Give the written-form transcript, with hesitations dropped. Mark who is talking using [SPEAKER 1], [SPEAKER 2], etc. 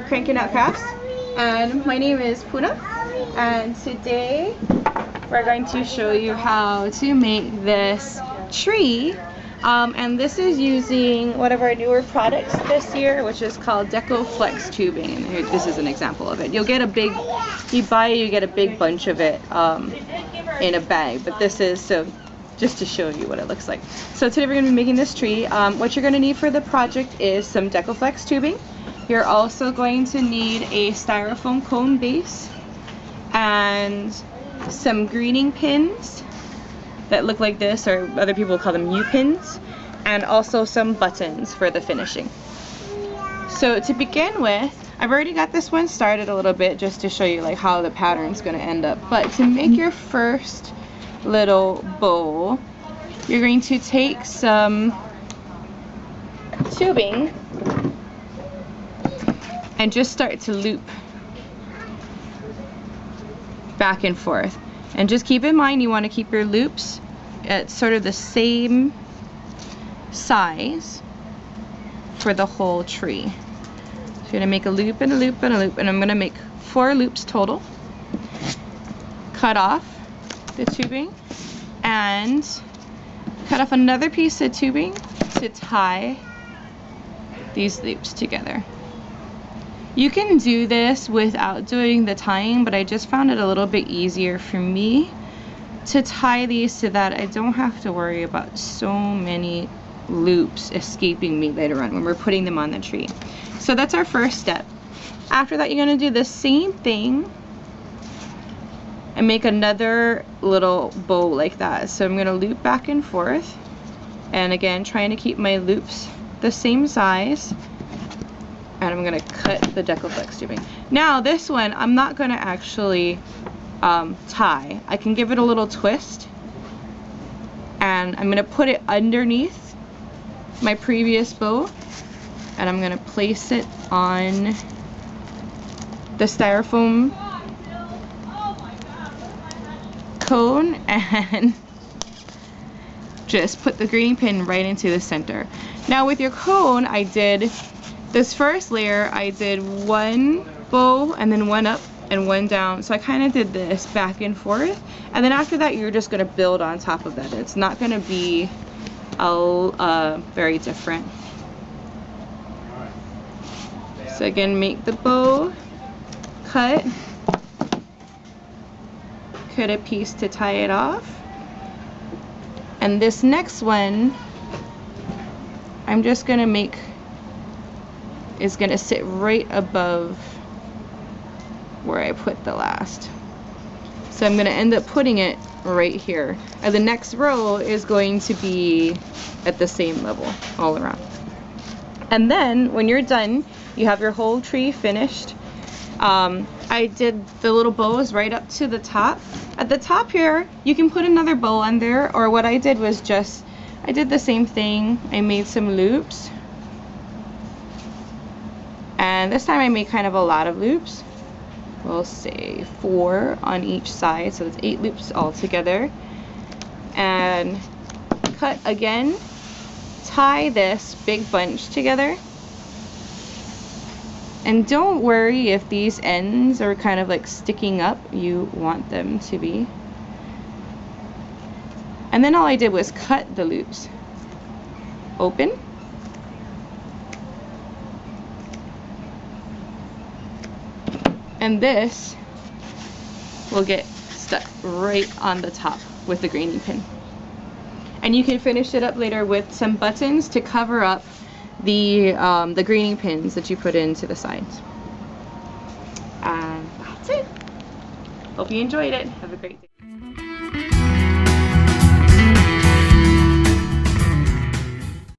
[SPEAKER 1] Crankin Crafts, and my name is Puna, and today we're going to show you how to make this tree, and this is using one of our newer products this year, which is called Deco Flex tubing, and here, this is an example of it. You'll get a big, you get a big bunch of it in a bag, but this is so just to show you what it looks like. So today we're going to be making this tree. What you're going to need for the project is some Deco Flex tubing. You're also going to need a styrofoam cone base and some greening pins that look like this, or other people call them U-pins, and also some buttons for the finishing. So to begin with, I've already got this one started a little bit just to show you like how the pattern's going to end up. But to make your first little bowl, you're going to take some tubing and just start to loop back and forth. And just keep in mind you want to keep your loops at sort of the same size for the whole tree. So you're going to make a loop and a loop and a loop, and I'm going to make 4 loops total. Cut off the tubing and cut off another piece of tubing to tie these loops together. You can do this without doing the tying, but I just found it a little bit easier for me to tie these so that I don't have to worry about so many loops escaping me later on when we're putting them on the tree. So that's our first step. After that, you're going to do the same thing and make another little bow like that. So I'm going to loop back and forth, and again trying to keep my loops the same size, and I'm going to cut the Deco Flex tubing. Now this one I'm not going to actually tie. I can give it a little twist, and I'm going to put it underneath my previous bow, and I'm going to place it on the styrofoam cone and just put the green pin right into the center. Now with your cone, I did this first layer, I did one bow and then one up and one down. So I kind of did this back and forth, and then after that you're just going to build on top of that. It's not going to be very different. So again, make the bow, cut a piece to tie it off, and this next one I'm just going to make is going to sit right above where I put the last. So I'm going to end up putting it right here, and the next row is going to be at the same level all around. And then when you're done, you have your whole tree finished. I did the little bows right up to the top. At the top here, you can put another bow on there, or what I did was just, I did the same thing. I made some loops, and this time I made kind of a lot of loops. We'll say 4 on each side, so it's 8 loops all together. And cut again, tie this big bunch together. And don't worry if these ends are kind of like sticking up, you want them to be. And then all I did was cut the loops open. And this will get stuck right on the top with the greening pin. And you can finish it up later with some buttons to cover up the greening pins that you put into the sides. And that's it. Hope you enjoyed it. Have a great day.